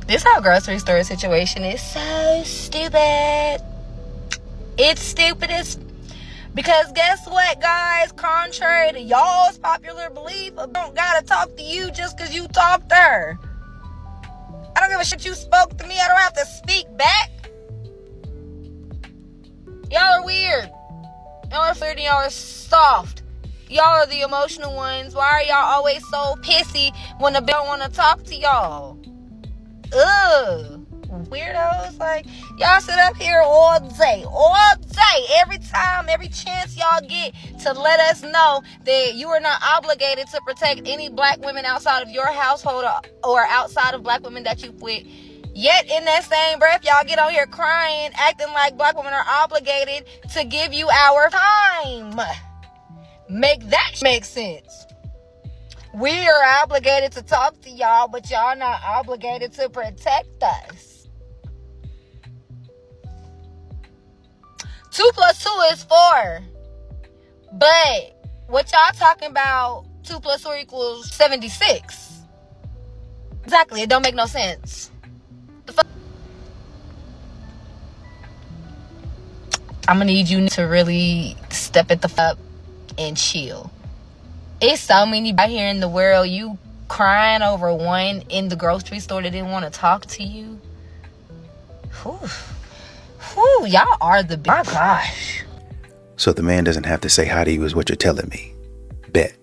This whole grocery store situation is so stupid. It's stupid as... Because guess what, guys? Contrary to y'all's popular belief, I don't gotta talk to you just because you talked to her. I don't give a shit you spoke to me. I don't have to speak back. Y'all are weird. Y'all are flirty. Y'all are soft. Y'all are the emotional ones. Why are y'all always so pissy when the bill want to talk to y'all? Ugh. Weirdos. Like, y'all sit up here all day. Every time, every chance y'all get to let us know that you are not obligated to protect any black women outside of your household or outside of black women that you with. Yet in that same breath, y'all get on here crying, acting like black women are obligated to give you our time. Make that make sense. We are obligated to talk to y'all, but y'all not obligated to protect us. 2 + 2 is 4. But what y'all talking about, 2 + 4 = 76. Exactly, it don't make no sense. I'm gonna need you to really step it the fuck up and chill. It's so many out here in the world. You crying over one in the grocery store that didn't want to talk to you. Whew, y'all are the... My gosh. So the man doesn't have to say hi to you is what you're telling me. Bet.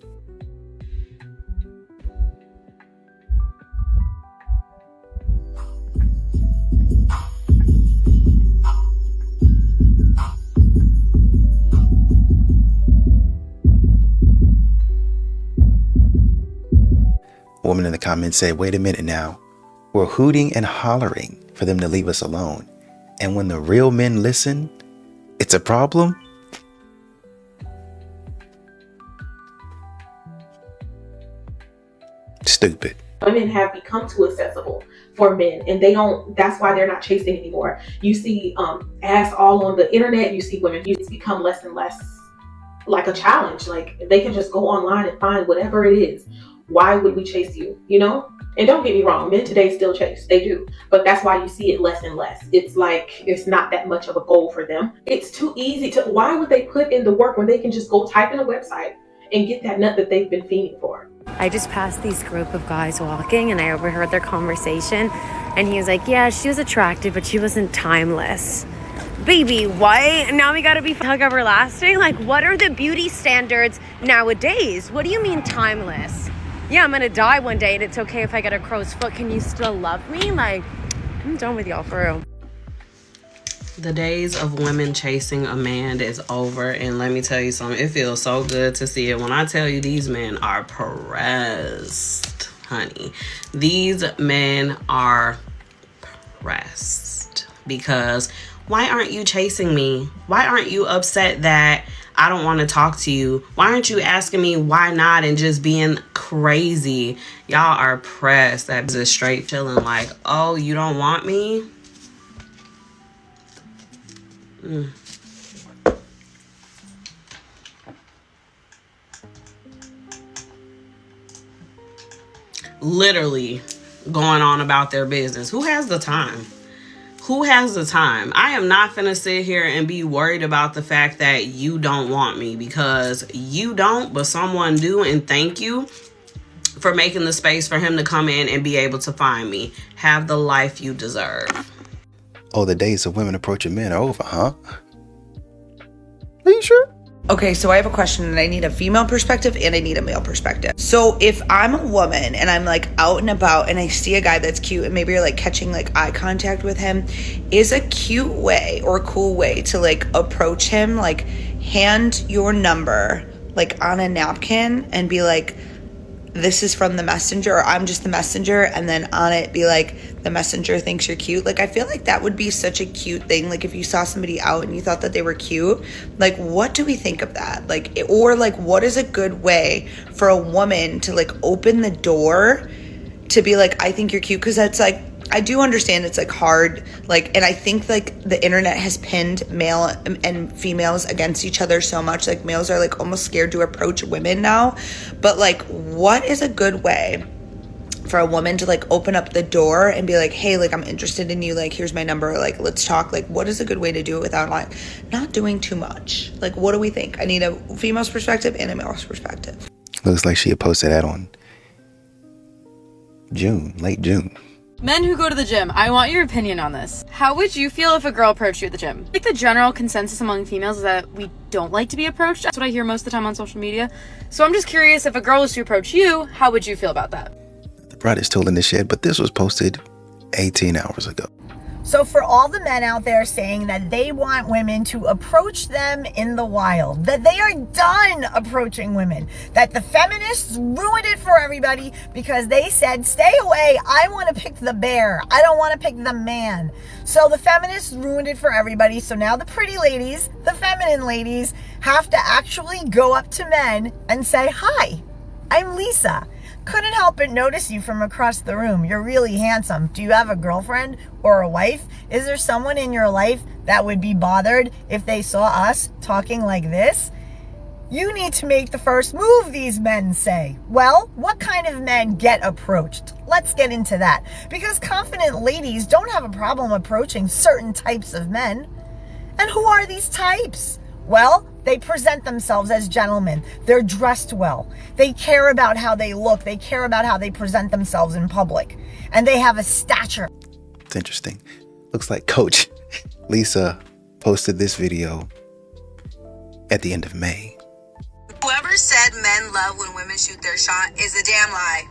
A woman in the comments said, wait a minute now. We're hooting and hollering for them to leave us alone. And when the real men listen, it's a problem? Stupid. Women have become too accessible for men, and that's why they're not chasing anymore. You see ass all on the internet. You see women, it's become less and less like a challenge. Like, they can just go online and find whatever it is. Why would we chase you? You know? And don't get me wrong, men today still chase. They do. But that's why you see it less and less. It's like, it's not that much of a goal for them. It's too easy to... Why would they put in the work when they can just go type in a website and get that nut that they've been fiending for? I just passed these group of guys walking, and I overheard their conversation. And he was like, yeah, she was attractive, but she wasn't timeless. Baby, what? Now we gotta be everlasting? Like, what are the beauty standards nowadays? What do you mean timeless? Yeah, I'm gonna die one day, and it's okay if I get a crow's foot. Can you still love me? Like, I'm done with y'all, for real. The days of women chasing a man is over, and let me tell you something, it feels so good to see it. When I tell you these men are pressed, honey. These men are pressed because why aren't you chasing me? Why aren't you upset that I don't want to talk to you? Why aren't you asking me why not and just being crazy? Y'all are pressed. That is straight chilling like, oh, you don't want me? Literally going on about their business. Who has the time? Who has the time? I am not finna sit here and be worried about the fact that you don't want me, because you don't, but someone do, and thank you for making the space for him to come in and be able to find me. Have the life you deserve. Oh, the days of women approaching men are over, huh? Are you sure? Okay, so I have a question, and I need a female perspective and I need a male perspective. So if I'm a woman and I'm like out and about and I see a guy that's cute and maybe you're like catching like eye contact with him, is a cute way or a cool way to like approach him, like hand your number like on a napkin and be like, this is from the messenger, or I'm just the messenger, and then on it be like, the messenger thinks you're cute. Like, I feel like that would be such a cute thing. Like, if you saw somebody out and you thought that they were cute, like, what do we think of that? Like, or like, what is a good way for a woman to like open the door to be like, I think you're cute? Because that's like, I do understand it's like hard, like, and I think like the internet has pinned male and females against each other so much. Like, males are like almost scared to approach women now. But like, what is a good way for a woman to like open up the door and be like, hey, like I'm interested in you, like here's my number, like let's talk. Like what is a good way to do it without like not doing too much? Like what do we think? I need a female's perspective and a male's perspective. Looks like she had posted that on late June. Men who go to the gym, I want your opinion on this. How would you feel if a girl approached you at the gym? I think the general consensus among females is that we don't like to be approached. That's what I hear most of the time on social media. So I'm just curious, if a girl was to approach you, how would you feel about that? The bride is still in the shed, but this was posted 18 hours ago. So for all the men out there saying that they want women to approach them in the wild, that they are done approaching women, that the feminists ruined it for everybody because they said, stay away, I want to pick the bear, I don't want to pick the man. So the feminists ruined it for everybody. So now the pretty ladies, the feminine ladies, have to actually go up to men and say, hi, I'm Lisa. Couldn't help but notice you from across the room. You're really handsome. Do you have a girlfriend or a wife? Is there someone in your life that would be bothered if they saw us talking like this? You need to make the first move, these men say. Well, what kind of men get approached? Let's get into that. Because confident ladies don't have a problem approaching certain types of men. And who are these types? Well, they present themselves as gentlemen. They're dressed well. They care about how they look. They care about how they present themselves in public. And they have a stature. It's interesting. Looks like Coach Lisa posted this video at the end of May. Whoever said men love when women shoot their shot is a damn lie.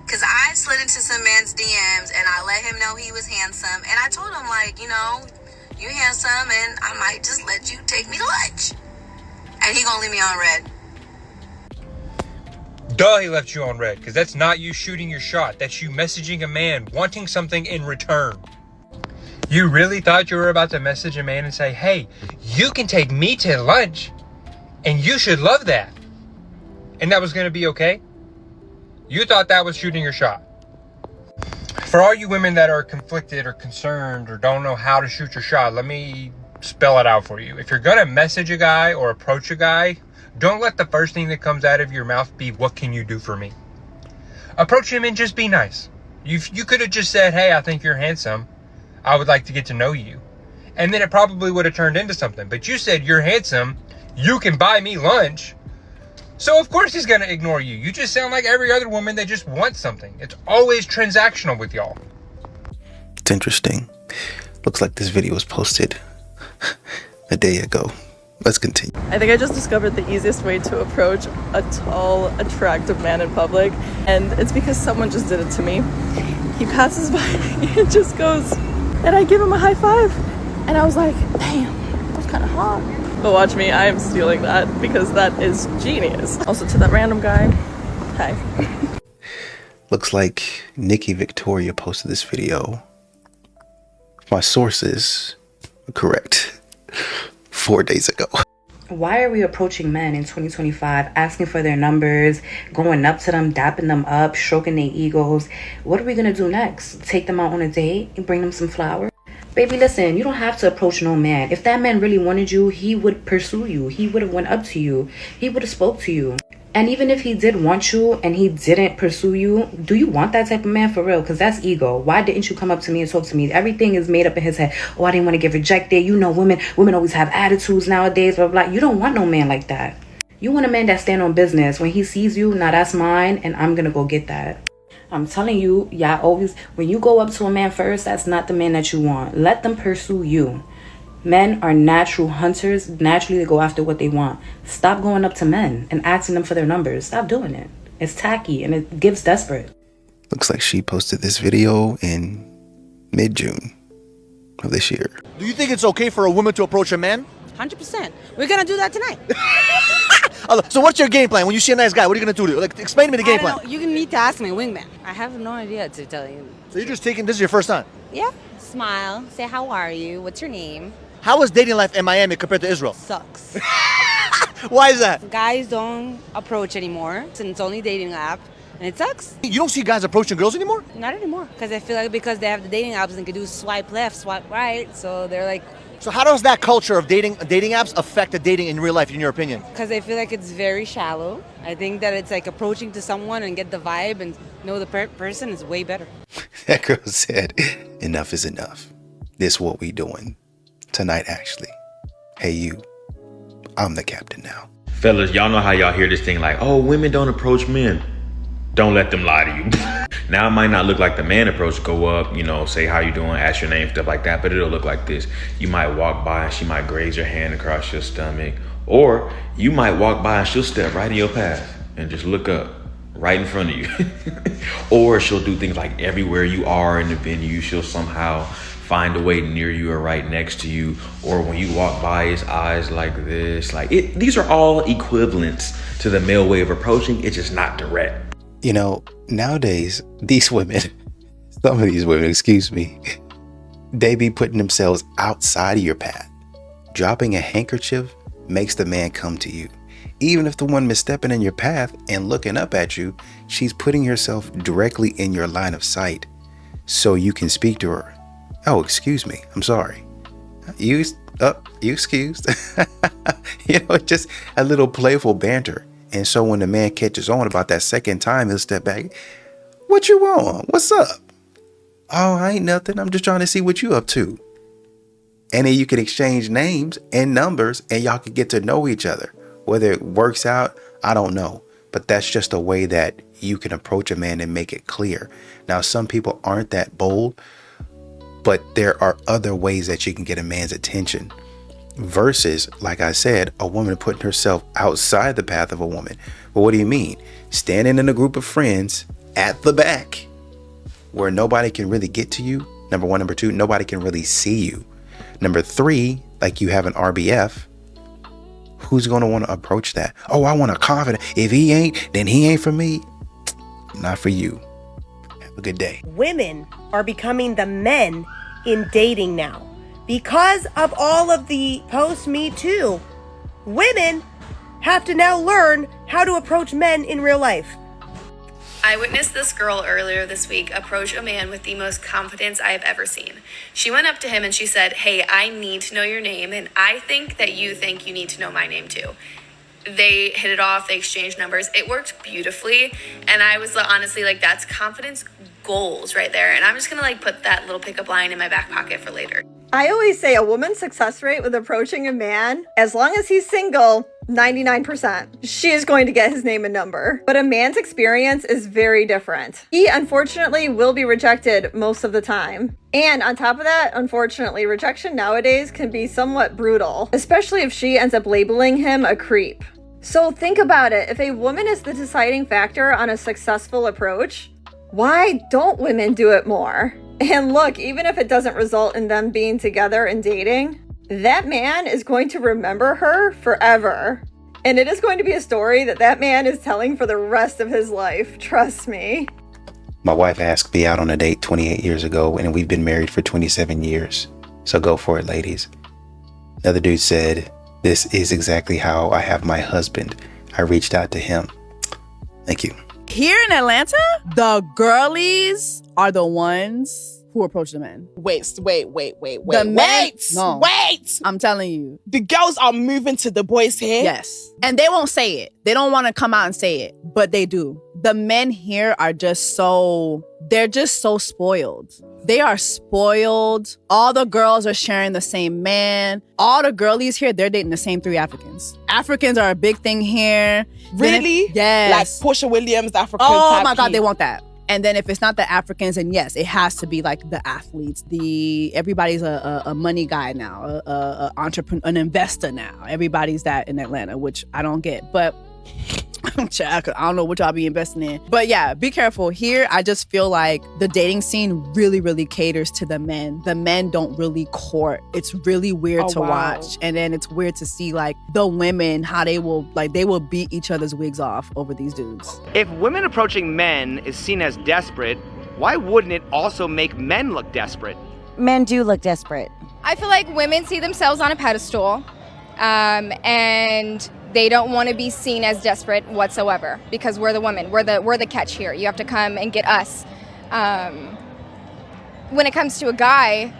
Because I slid into some man's DMs and I let him know he was handsome. And I told him, like, you know, you're handsome and I might just let you take me to lunch. And he gonna leave me on red. Duh, he left you on red, because that's not you shooting your shot. That's you messaging a man wanting something in return. You really thought you were about to message a man and say, hey, you can take me to lunch and you should love that. And that was going to be okay? You thought that was shooting your shot. For all you women that are conflicted or concerned or don't know how to shoot your shot, let me spell it out for you. If you're going to message a guy or approach a guy, don't let the first thing that comes out of your mouth be, what can you do for me? Approach him and just be nice. You could have just said, hey, I think you're handsome. I would like to get to know you. And then it probably would have turned into something. But you said, you're handsome. You can buy me lunch. So of course he's going to ignore you. You just sound like every other woman that just wants something. It's always transactional with y'all. It's interesting. Looks like this video was posted a day ago. Let's continue. I think I just discovered the easiest way to approach a tall, attractive man in public, and it's because someone just did it to me. He passes by me and just goes, and I give him a high five, and I was like, damn, that was kind of hot. But watch me, I am stealing that because that is genius. Also to that random guy, hi. Looks like Nikki Victoria posted this video. My sources are correct. 4 days ago. Why are we approaching men in 2025, asking for their numbers, going up to them, dapping them up, stroking their egos? What are we gonna do next? Take them out on a date and bring them some flowers? Baby, listen, you don't have to approach no man. If that man really wanted you, he would pursue you. He would have went up to you. He would have spoke to you. And even if he did want you and he didn't pursue you, do you want that type of man for real? Because that's ego. Why didn't you come up to me and talk to me? Everything is made up in his head. Oh, I didn't want to get rejected. You know, women always have attitudes nowadays, blah, blah, blah. You don't want no man like that. You want a man that stand on business. When he sees you, now that's mine and I'm going to go get that. I'm telling you, y'all always, when you go up to a man first, that's not the man that you want. Let them pursue you. Men are natural hunters. Naturally, they go after what they want. Stop going up to men and asking them for their numbers. Stop doing it. It's tacky and it gives desperate. Looks like she posted this video in mid-June of this year. Do you think it's okay for a woman to approach a man? 100%. We're going to do that tonight. So what's your game plan? When you see a nice guy, what are you going to do? Like, explain to me the game plan. You need to ask me, wingman. I have no idea to tell you. So you're just taking, this is your first time? Yeah. Smile. Say, how are you? What's your name? How is dating life in Miami compared to Israel? Sucks. Why is that? Guys don't approach anymore. It's only dating app. And it sucks. You don't see guys approaching girls anymore? Not anymore. Because I feel like because they have the dating apps and can do swipe left, swipe right. So they're like... So how does that culture of dating apps affect the dating in real life, in your opinion? Because I feel like it's very shallow. I think that it's like approaching to someone and get the vibe and know the person is way better. That girl said, enough is enough. This what we doing tonight, actually. Hey, you, I'm the captain now. Fellas, y'all know how y'all hear this thing like, oh, women don't approach men. Don't let them lie to you. Now it might not look like the man approach, go up, you know, say how you doing, ask your name, stuff like that, but it'll look like this. You might walk by and she might graze her hand across your stomach, or you might walk by and she'll step right in your path and just look up right in front of you. Or she'll do things like everywhere you are in the venue, she'll somehow find a way near you or right next to you, or when you walk by, his eyes like this. Like these are all equivalents to the male way of approaching. It's just not direct. You know, nowadays, these women, some of these women, excuse me, they be putting themselves outside of your path. Dropping a handkerchief makes the man come to you. Even if the one misstepping in your path and looking up at you, she's putting herself directly in your line of sight so you can speak to her. Oh, excuse me. I'm sorry. You excused. You know, just a little playful banter. And so when the man catches on about that second time, he'll step back. What you want? What's up? Oh, I ain't nothing. I'm just trying to see what you up to. And then you can exchange names and numbers and y'all can get to know each other. Whether it works out, I don't know. But that's just a way that you can approach a man and make it clear. Now, some people aren't that bold, but there are other ways that you can get a man's attention. Versus, like I said, a woman putting herself outside the path of a woman. Well, what do you mean? Standing in a group of friends at the back where nobody can really get to you. Number one. Number two, nobody can really see you. Number three, like you have an RBF. Who's going to want to approach that? Oh, I want a confident. If he ain't, then he ain't for me. Not for you. Have a good day. Women are becoming the men in dating now. Because of all of the post-Me Too, women have to now learn how to approach men in real life. I witnessed this girl earlier this week approach a man with the most confidence I have ever seen. She went up to him and she said, "Hey, I need to know your name, and I think that you think you need to know my name too." They hit it off, they exchanged numbers. It worked beautifully, and I was honestly like, that's confidence goals right there. And I'm just gonna like put that little pickup line in my back pocket for later. I always say a woman's success rate with approaching a man, as long as he's single, 99%. She is going to get his name and number. But a man's experience is very different. He unfortunately will be rejected most of the time. And on top of that, unfortunately, rejection nowadays can be somewhat brutal, especially if she ends up labeling him a creep. So think about it. If a woman is the deciding factor on a successful approach, why don't women do it more? And look, even if it doesn't result in them being together and dating, that man is going to remember her forever. And it is going to be a story that that man is telling for the rest of his life. Trust me. My wife asked me out on a date 28 years ago, and we've been married for 27 years. So go for it, ladies. Another dude said, "This is exactly how I have my husband. I reached out to him." Thank you. Here in Atlanta, the girlies are the ones who approach the men. Wait. The men, no. Wait! I'm telling you. The girls are moving to the boys here? Yes. And they won't say it. They don't want to come out and say it, but they do. The men here are they're just so spoiled. They are spoiled. All the girls are sharing the same man. All the girlies here, they're dating the same 3 Africans. Africans are a big thing here. Really? Yes. Like Portia Williams, the African Oh type my God, key. they want that. And then if it's not the Africans, then yes, it has to be like the athletes. Everybody's a money guy now, a entrepreneur, an investor now. Everybody's that in Atlanta, which I don't get. But I don't know what y'all be investing in. But yeah, be careful. Here, I just feel like the dating scene really, really caters to the men. The men don't really court. It's really weird to watch. And then it's weird to see like the women, how they will beat each other's wigs off over these dudes. If women approaching men is seen as desperate, why wouldn't it also make men look desperate? Men do look desperate. I feel like women see themselves on a pedestal, and they don't want to be seen as desperate whatsoever because we're the women. We're the catch here. You have to come and get us. When it comes to a guy,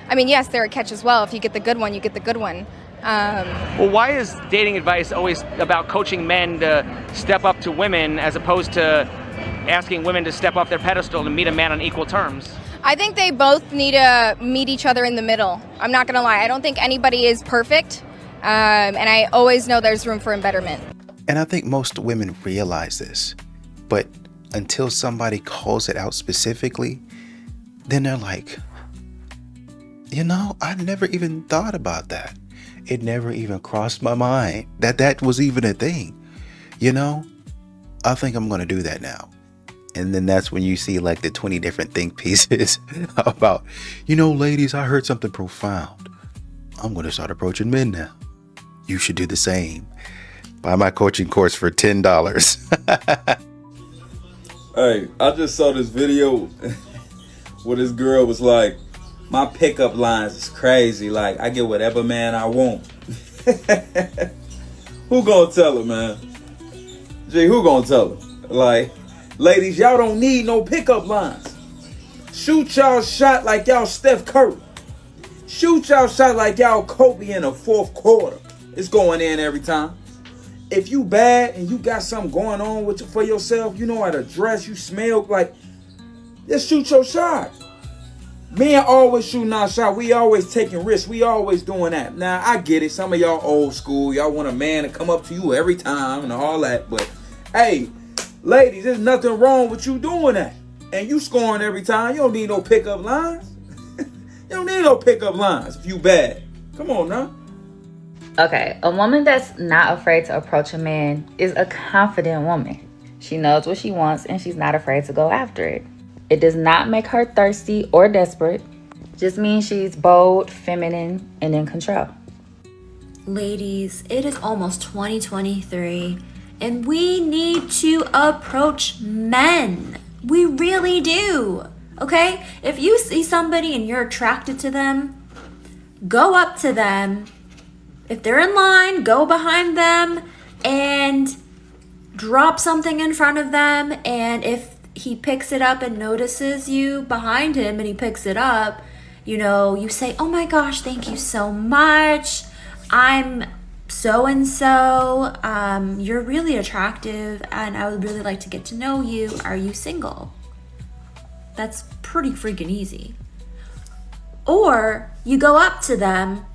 I mean, yes, they're a catch as well. If you get the good one, you get the good one. Well, why is dating advice always about coaching men to step up to women as opposed to asking women to step off their pedestal and meet a man on equal terms? I think they both need to meet each other in the middle. I'm not gonna lie. I don't think anybody is perfect, and I always know there's room for betterment. And I think most women realize this, but until somebody calls it out specifically, then they're like, you know, I never even thought about that. It never even crossed my mind that that was even a thing. You know, I think I'm going to do that now. And then that's when you see like the 20 different think pieces about, you know, ladies, I heard something profound. I'm going to start approaching men now. You should do the same. Buy my coaching course for $10. Hey, I just saw this video where this girl was like, my pickup lines is crazy. Like, I get whatever man I want. Who gonna tell her, man? Gee, who gonna tell her? Like, ladies, y'all don't need no pickup lines. Shoot y'all shot like y'all Steph Curry. Shoot y'all shot like y'all Kobe in the fourth quarter. It's going in every time. If you bad and you got something going on with for yourself, you know how to dress, you smell like, just shoot your shot. Men always shooting our shot. We always taking risks. We always doing that. Now, I get it. Some of y'all old school. Y'all want a man to come up to you every time and all that. But, hey, ladies, there's nothing wrong with you doing that. And you scoring every time. You don't need no pickup lines. You don't need no pickup lines if you bad. Come on now. Okay, a woman that's not afraid to approach a man is a confident woman. She knows what she wants and she's not afraid to go after it. It does not make her thirsty or desperate. Just means she's bold, feminine, and in control. Ladies, it is almost 2023 and we need to approach men. We really do. Okay? If you see somebody and you're attracted to them, go up to them. If they're in line, go behind them and drop something in front of them. And if he picks it up and notices you behind him and he picks it up, you know, you say, oh my gosh, thank you so much. I'm so-and-so. You're really attractive and I would really like to get to know you. Are you single? That's pretty freaking easy. Or you go up to them,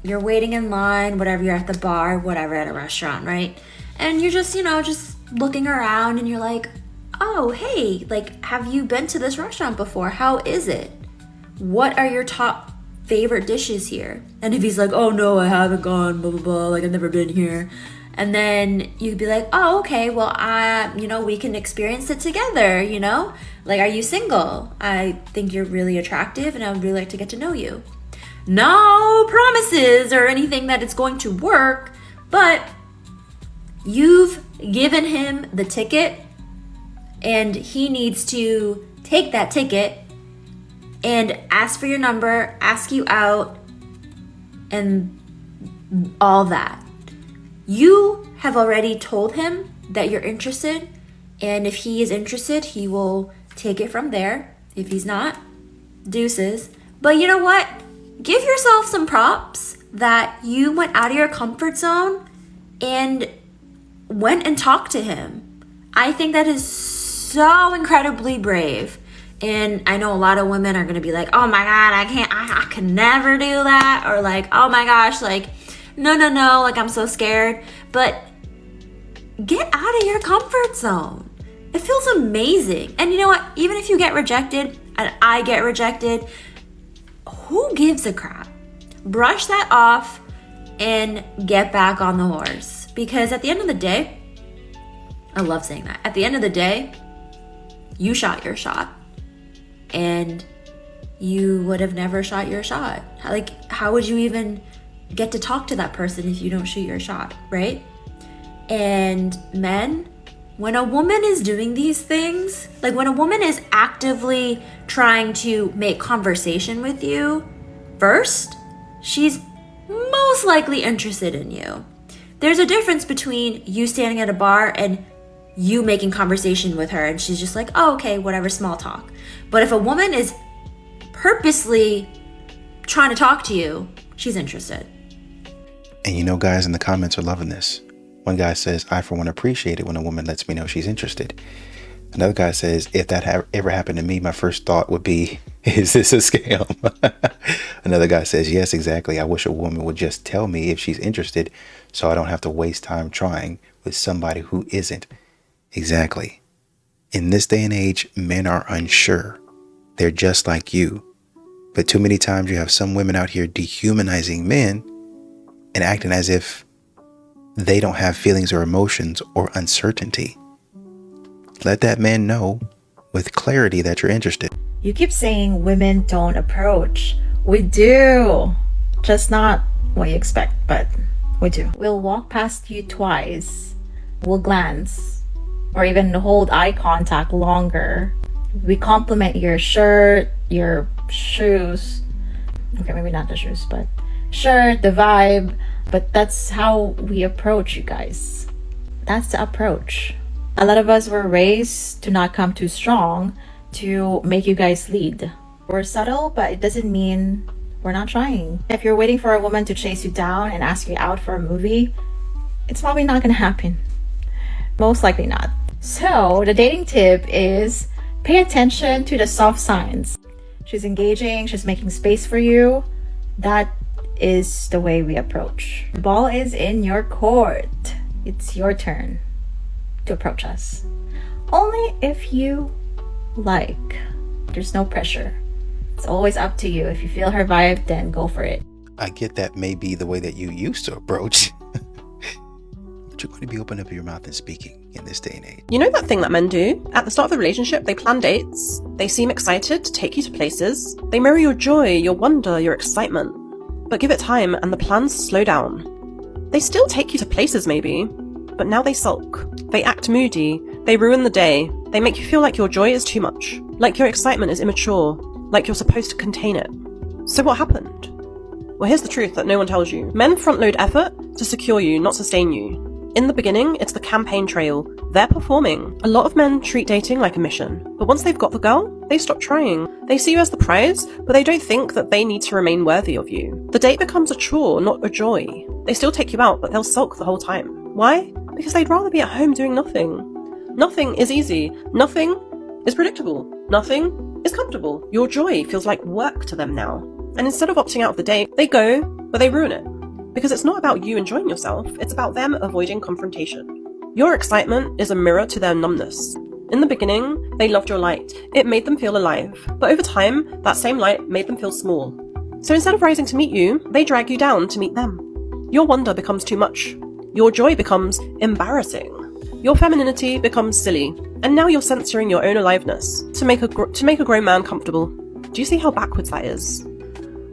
you're waiting in line, whatever, you're at the bar, whatever, at a restaurant, right? And you're just, you know, just looking around and you're like, oh, hey, like, have you been to this restaurant before? How is it? What are your top favorite dishes here? And if he's like, oh no, I haven't gone, blah, blah, blah, like I've never been here. And then you'd be like, oh, okay, well, you know, we can experience it together, you know? Like, are you single? I think you're really attractive and I would really like to get to know you. No promises or anything that it's going to work, but you've given him the ticket and he needs to take that ticket and ask for your number, ask you out, and all that. You have already told him that you're interested, and if he is interested, he will take it from there. If he's not, deuces. But you know what? Give yourself some props that you went out of your comfort zone and went and talked to him. I think that is so incredibly brave. And I know a lot of women are going to be like, oh my God, I can never do that. Or like, oh my gosh, like, no, like I'm so scared. But get out of your comfort zone. It feels amazing. And you know what? Even if you get rejected and I get rejected, who gives a crap? Brush that off and get back on the horse. Because at the end of the day, I love saying that. At the end of the day, you shot your shot. And you would have never shot your shot. Like, how would you even get to talk to that person if you don't shoot your shot, right? And men, when a woman is doing these things, like when a woman is actively trying to make conversation with you, first, she's most likely interested in you. There's a difference between you standing at a bar and you making conversation with her and she's just like, oh, okay, whatever, small talk. But if a woman is purposely trying to talk to you, she's interested. And you know, guys in the comments are loving this. One guy says, I for one appreciate it when a woman lets me know she's interested. Another guy says, if that ever happened to me, my first thought would be, is this a scam? Another guy says, yes, exactly. I wish a woman would just tell me if she's interested so I don't have to waste time trying with somebody who isn't. Exactly. In this day and age, men are unsure. They're just like you. But too many times you have some women out here dehumanizing men and acting as if they don't have feelings or emotions or uncertainty. Let that man know with clarity that you're interested. You keep saying women don't approach. We do. Just not what you expect, but we do. We'll walk past you twice. We'll glance or even hold eye contact longer. We compliment your shirt, your shoes. Okay, maybe not the shoes, but shirt, the vibe. But that's how we approach you guys. That's the approach. A lot of us were raised to not come too strong to make you guys lead. We're subtle, but it doesn't mean we're not trying. If you're waiting for a woman to chase you down and ask you out for a movie, it's probably not gonna happen. Most likely not. So the dating tip is pay attention to the soft signs. She's engaging, she's making space for you. That is the way we approach. The ball is in your court. It's your turn to approach us. Only if you like. There's no pressure. It's always up to you. If you feel her vibe, then go for it. I get that may be the way that you used to approach. But you're going to be opening up your mouth and speaking in this day and age. You know that thing that men do? At the start of the relationship, they plan dates. They seem excited to take you to places. They mirror your joy, your wonder, your excitement. But give it time and the plans slow down. They still take you to places maybe, but now they sulk. They act moody. They ruin the day. They make you feel like your joy is too much. Like your excitement is immature. Like you're supposed to contain it. So what happened? Well, here's the truth that no one tells you. Men front-load effort to secure you, not sustain you. In the beginning, it's the campaign trail. They're performing. A lot of men treat dating like a mission. But once they've got the girl, they stop trying. They see you as the prize, but they don't think that they need to remain worthy of you. The date becomes a chore, not a joy. They still take you out, but they'll sulk the whole time. Why? Because they'd rather be at home doing nothing. Nothing is easy. Nothing is predictable. Nothing is comfortable. Your joy feels like work to them now. And instead of opting out of the date, they go, but they ruin it. Because it's not about you enjoying yourself, it's about them avoiding confrontation. Your excitement is a mirror to their numbness. In the beginning, they loved your light. It made them feel alive. But over time, that same light made them feel small. So instead of rising to meet you, they drag you down to meet them. Your wonder becomes too much. Your joy becomes embarrassing. Your femininity becomes silly. And now you're censoring your own aliveness to make a grown man comfortable. Do you see how backwards that is?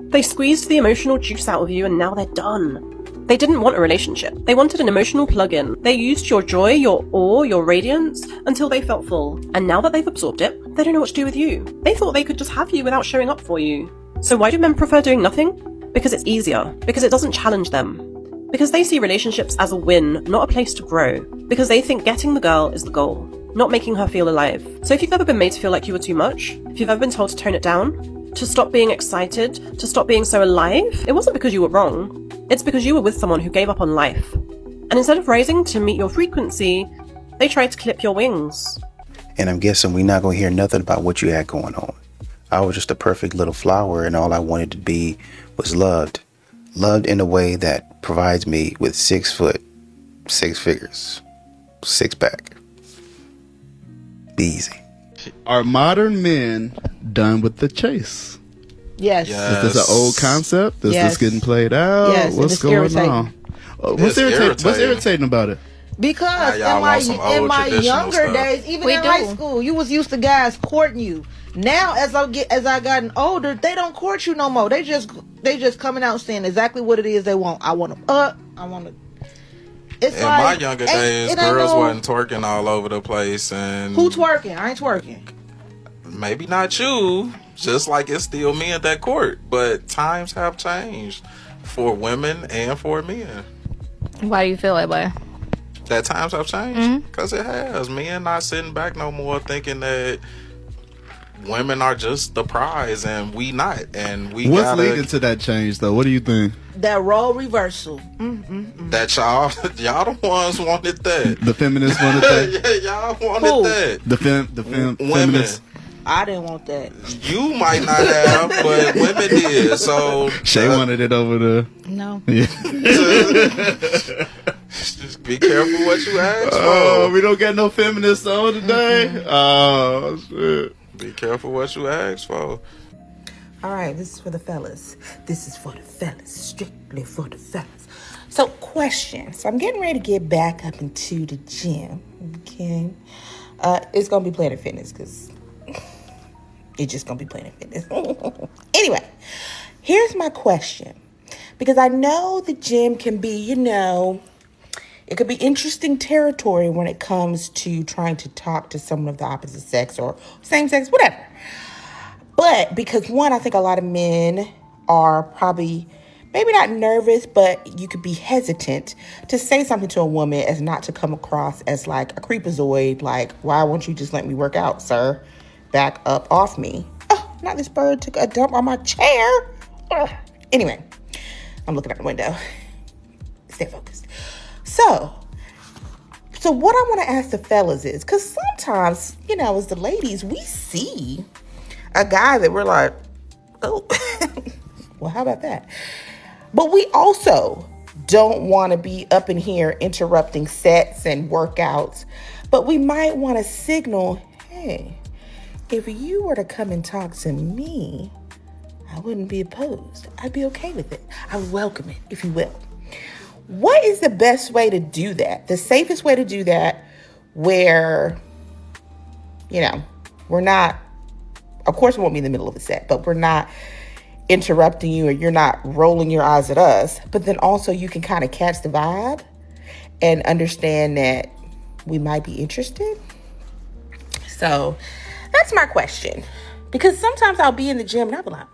They squeezed the emotional juice out of you and now they're done. They didn't want a relationship. They wanted an emotional plug-in. They used your joy, your awe, your radiance until they felt full. And now that they've absorbed it, they don't know what to do with you. They thought they could just have you without showing up for you. So why do men prefer doing nothing? Because it's easier. Because it doesn't challenge them. Because they see relationships as a win, not a place to grow. Because they think getting the girl is the goal, not making her feel alive. So if you've ever been made to feel like you were too much, if you've ever been told to tone it down, to stop being excited, to stop being so alive, it wasn't because you were wrong. It's because you were with someone who gave up on life. And instead of rising to meet your frequency, they tried to clip your wings. And I'm guessing we're not going to hear nothing about what you had going on. I was just a perfect little flower and all I wanted to be was loved. Loved in a way that provides me with 6 foot, 6 figures, 6 pack. Be easy. Are modern men done with the chase? Yes. Is this an old concept? Is Yes. this getting played out? Yes, and What's it's going irritating. on? What's irritating about it? Because y'all want some in old my traditional younger stuff. days, even We in do. high school, you was used to guys courting you. Now, as I gotten older, they don't court you no more. They just coming out saying exactly what it is they want. I want them up. I want to. It's In like, my younger days, it ain't girls no- wasn't twerking all over the place, and Who twerking? I ain't twerking. maybe not you. Just like it's still men that court, but times have changed for women and for men. Why do you feel that way? That times have changed because it has. Men not sitting back no more thinking that women are just the prize and we not. And we What's gotta leading to that change, though? What do you think? That role reversal. that y'all the ones wanted that. The feminists wanted that. Yeah, y'all wanted Who? that. The Women. feminists. I didn't want that. You might not have, but women did. So Shay wanted it over there. No. Yeah. just be careful what you ask Oh, for. we don't got no feminists on today. Oh shit. Be careful what you ask for. All right, this is for the fellas. This is for the fellas, strictly for the fellas. So, question. So, I'm getting ready to get back up into the gym. Okay, it's gonna be Planet Fitness because it's just gonna be Planet Fitness. Anyway, here's my question, because I know the gym can be, it could be interesting territory when it comes to trying to talk to someone of the opposite sex or same sex, whatever. But because one, I think a lot of men are probably maybe not nervous, but you could be hesitant to say something to a woman as not to come across as like a creepazoid, like, why won't you just let me work out, sir? Back up off me. Oh, not this bird took a dump on my chair. Ugh. Anyway, I'm looking out the window. Stay focused. So what I want to ask the fellas is, because sometimes, as the ladies, we see a guy that we're like, oh, well, how about that? But we also don't want to be up in here interrupting sets and workouts. But we might want to signal, hey, if you were to come and talk to me, I wouldn't be opposed. I'd be okay with it. I would welcome it, if you will. What is the best way to do that? The safest way to do that where, we're not, of course we won't be in the middle of a set, but we're not interrupting you or you're not rolling your eyes at us, but then also you can kind of catch the vibe and understand that we might be interested. So that's my question, because sometimes I'll be in the gym and I'll be like,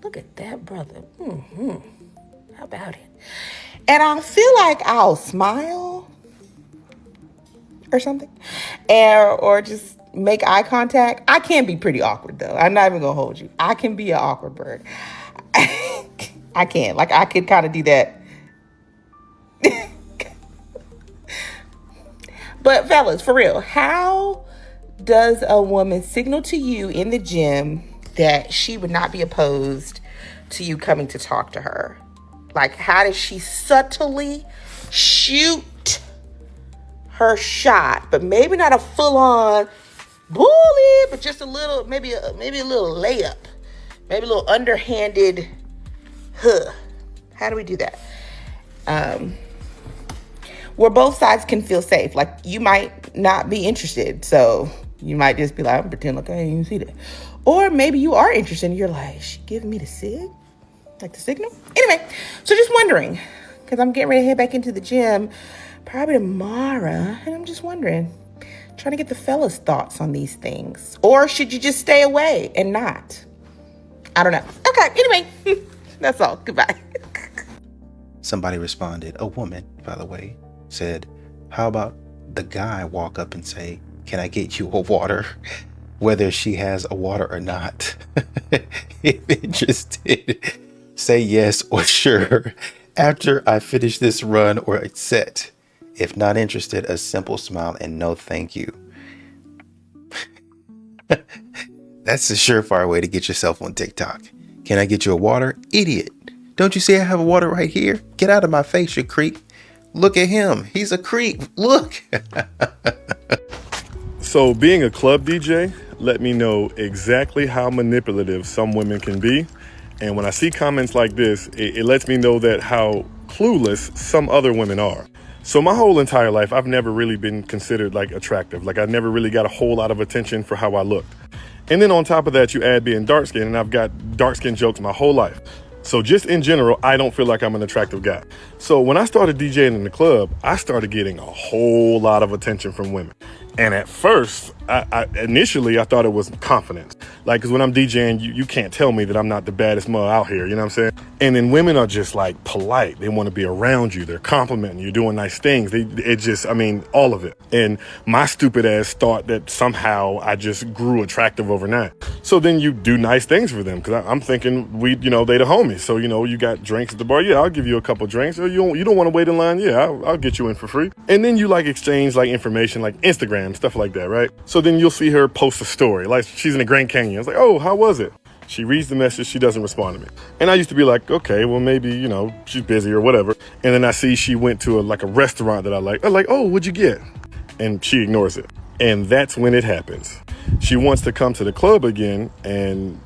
look at that brother. How about it? And I'll feel like I'll smile or something, or just make eye contact. I can be pretty awkward though. I'm not even gonna hold you. I can be an awkward bird. I can. Like, I could kind of do that. But fellas, for real, how does a woman signal to you in the gym that she would not be opposed to you coming to talk to her? Like, how does she subtly shoot her shot, but maybe not a full-on bully, but just a little, maybe a little layup, maybe a little underhanded How do we do that? Where both sides can feel safe. Like, you might not be interested, so you might just be like, I'm pretend like I didn't even see that. Or maybe you are interested and you're like, she giving me the sig? Like the signal? Anyway, so just wondering, because I'm getting ready to head back into the gym probably tomorrow, and I'm just wondering, trying to get the fellas' thoughts on these things. Or should you just stay away and not? I don't know. Okay, anyway, that's all. Goodbye. Somebody responded, a woman, by the way, said, how about the guy walk up and say, can I get you a water? Whether she has a water or not. If interested, say yes or sure after I finish this run or a set. If not interested, a simple smile and no thank you. That's a surefire way to get yourself on TikTok. Can I get you a water? Idiot. Don't you see I have a water right here? Get out of my face, you creep. Look at him. He's a creep. Look. So being a club DJ let me know exactly how manipulative some women can be. And when I see comments like this, it lets me know that how clueless some other women are. So my whole entire life, I've never really been considered like attractive. Like, I never really got a whole lot of attention for how I looked. And then on top of that, you add being dark skinned, and I've got dark skin jokes my whole life. So just in general, I don't feel like I'm an attractive guy. So when I started DJing in the club, I started getting a whole lot of attention from women. And at first, initially, I thought it was confidence. Like, because when I'm DJing, you can't tell me that I'm not the baddest mother out here, you know what I'm saying? And then women are just like polite. They want to be around you. They're complimenting you, doing nice things. All of it. And my stupid ass thought that somehow I just grew attractive overnight. So then you do nice things for them. Because I'm thinking they the homies. So, you got drinks at the bar. Yeah, I'll give you a couple drinks. Or you don't want to wait in line. Yeah, I'll get you in for free. And then you like exchange like information like Instagram, stuff like that, right? So then you'll see her post a story. Like she's in the Grand Canyon. It's like, oh, how was it? She reads the message. She doesn't respond to me. And I used to be like, okay, well, maybe, she's busy or whatever. And then I see she went to a restaurant that I like. I'm like, oh, what'd you get? And she ignores it. And that's when it happens. She wants to come to the club again, and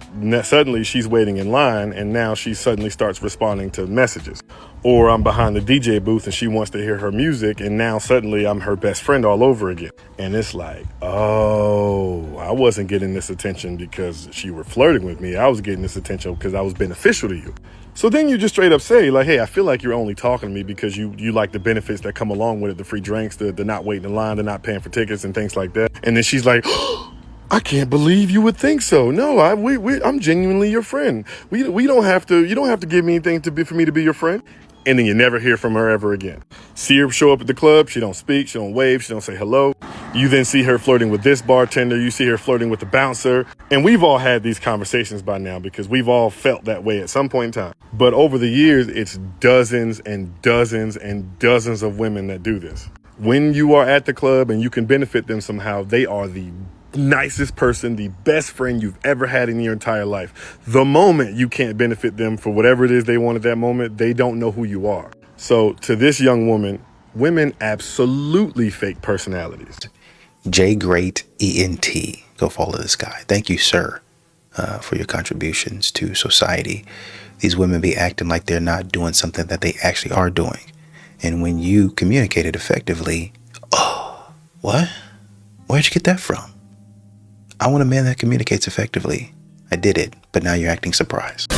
suddenly she's waiting in line, and now she suddenly starts responding to messages. Or I'm behind the DJ booth and she wants to hear her music, and now suddenly I'm her best friend all over again. And it's like, oh, I wasn't getting this attention because she were flirting with me. I was getting this attention because I was beneficial to you. So then you just straight up say, like, hey, I feel like you're only talking to me because you like the benefits that come along with it, the free drinks, the not waiting in line, the not paying for tickets and things like that. And then she's like, oh, I can't believe you would think so. No, I'm genuinely your friend. You don't have to give me anything for me to be your friend. And then you never hear from her ever again. See her show up at the club. She don't speak. She don't wave. She don't say hello. You then see her flirting with this bartender. You see her flirting with the bouncer. And we've all had these conversations by now because we've all felt that way at some point in time. But over the years, it's dozens and dozens and dozens of women that do this. When you are at the club and you can benefit them somehow, they are the nicest person, the best friend you've ever had in your entire life. The moment you can't benefit them for whatever it is they want at that moment, they don't know who you are. So to this young woman, women absolutely fake personalities. J Great ENT. Go follow this guy. Thank you, sir, for your contributions to society. These women be acting like they're not doing something that they actually are doing. And when you communicate it effectively, oh, what? Where'd you get that from? I want a man that communicates effectively. I did it, but now you're acting surprised.